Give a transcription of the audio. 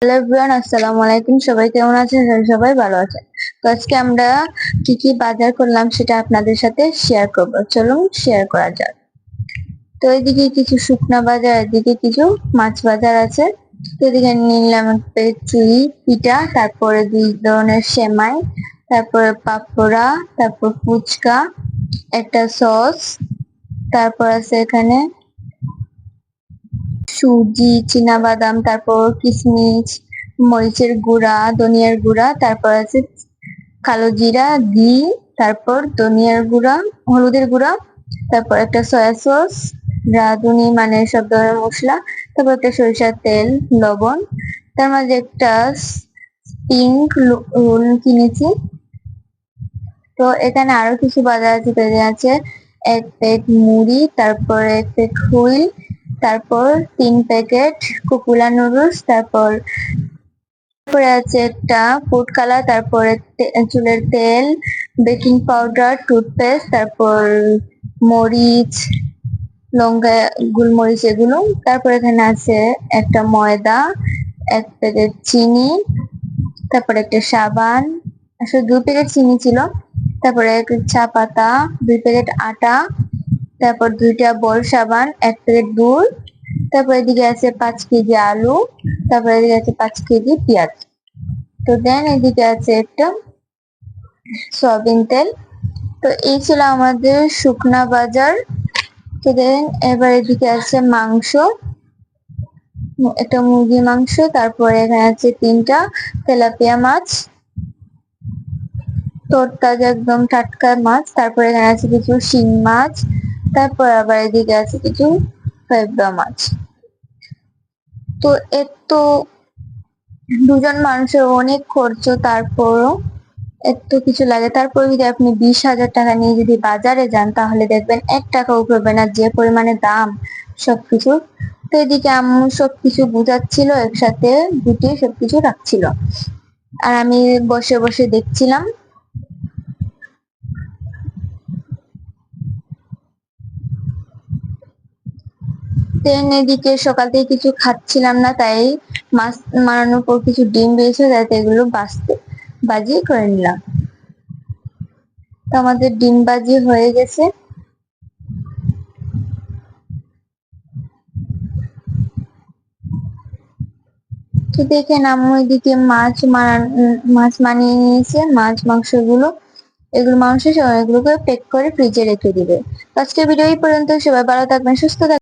Hello everyone, আসসালামু আলাইকুম। সবাই কেমন আছেন? সবাই ভালো আছেন। তো আজকে আমরা কি কি বাজার করলাম সেটা আপনাদের সাথে শেয়ার করব। চলুন শেয়ার করা যাক। তো এদিকে কিছু শুকনা বাজার, এদিকে কিছু মাছ বাজার আছে। তো এদিকে নিলাম একটা চুই পিঠা, তারপরে 2 ধরনের সেমাই, তারপরে পাপড়া, তারপর ফুচকা, একটা সস, তারপর আছে এখানে সুজি, বাদাম, তারপর কিশমিশ, মরিচের গুঁড়া, ধনিয়ার গুঁড়া, তারপর আছে কালো জিরা, ঘি, তারপর ধনিয়ার গুঁড়া, হলুদের গুঁড়া, তারপর একটা সয়া সস, রাঁধুনি মানে সব ধরনের মশলা, তারপর একটা সরিষার তেল, লবণ, তার মাঝে একটা পিঙ্ক রোল কিনেছি। তো এখানে আরো কিছু বাজার আছে, পেঁয়াজ আছে, 1 প্যাকেট মুড়ি, তারপর 1 প্যাকেট হুইল, তারপর 3 প্যাকেট কুকুলা নুডলস, তারপরে আছে একটা ফুড কালার, তারপরে চুলের তেল, বেকিং পাউডার, টুথপেস্ট, তারপর মরিচ, লঙ্কা, গোলমরিচ এগুলো। তারপর এখানে আছে একটা ময়দা, 1 প্যাকেট চিনি, তারপরে একটা সাবান, আসলে 2 প্যাকেট চিনি ছিল, তারপরে চা পাতা, 2 প্যাকেট আটা, তারপর 2টা বল সাবান, 1 প্যাকেট দুধ, তারপর এদিকে আছে 5 কেজি আলু, তারপর এদিকে আছে 5 কেজি পেঁয়াজ। তো দেন এদিকে আছে একটা সয়াবিন তেল। তো এই ছিল আমাদের শুকনা বাজার। তো দেন এবার এদিকে আছে মাংস, একটা মুরগি মাংস, তারপরে এখানে আছে 3টা তেলাপিয়া মাছ, তরতাজা একদম টাটকা মাছ, তারপর এখানে আছে কিছু শিং মাছ, তারপর আবার এদিকে আছে কিছু ফেবরা মাছ। তো এত দুজন মানুষের অনেক খরচ, তারপরও এত কিছু লাগে। তারপর যদি আপনি 20,000 টাকা নিয়ে যদি বাজারে যান তাহলে দেখবেন 1 টাকাও পাবে না, যে পরিমাণে দাম সবকিছু। তো এদিকে আম্মু সবকিছু বুঝাচ্ছিল, একসাথে গুটিয়ে সবকিছু রাখছিল, আর আমি বসে বসে দেখছিলাম। দেন এদিকে সকাল থেকে কিছু খাচ্ছিলাম না, তাই মাছ মারানোর পর কিছু ডিম বেরিয়েছে, যাতে এগুলো বাজি করে নিলাম। তো আমাদের ডিম বাজি হয়ে গেছে। তো দেখেন আম্মু এদিকে মাছ মানিয়ে নিয়েছে, মাছ মাংস এগুলো মানুষের এগুলোকে প্যাক করে ফ্রিজে রেখে দিবে। আজকের ভিডিও এই পর্যন্ত। সবাই ভালো থাকবেন, সুস্থ থাকবেন।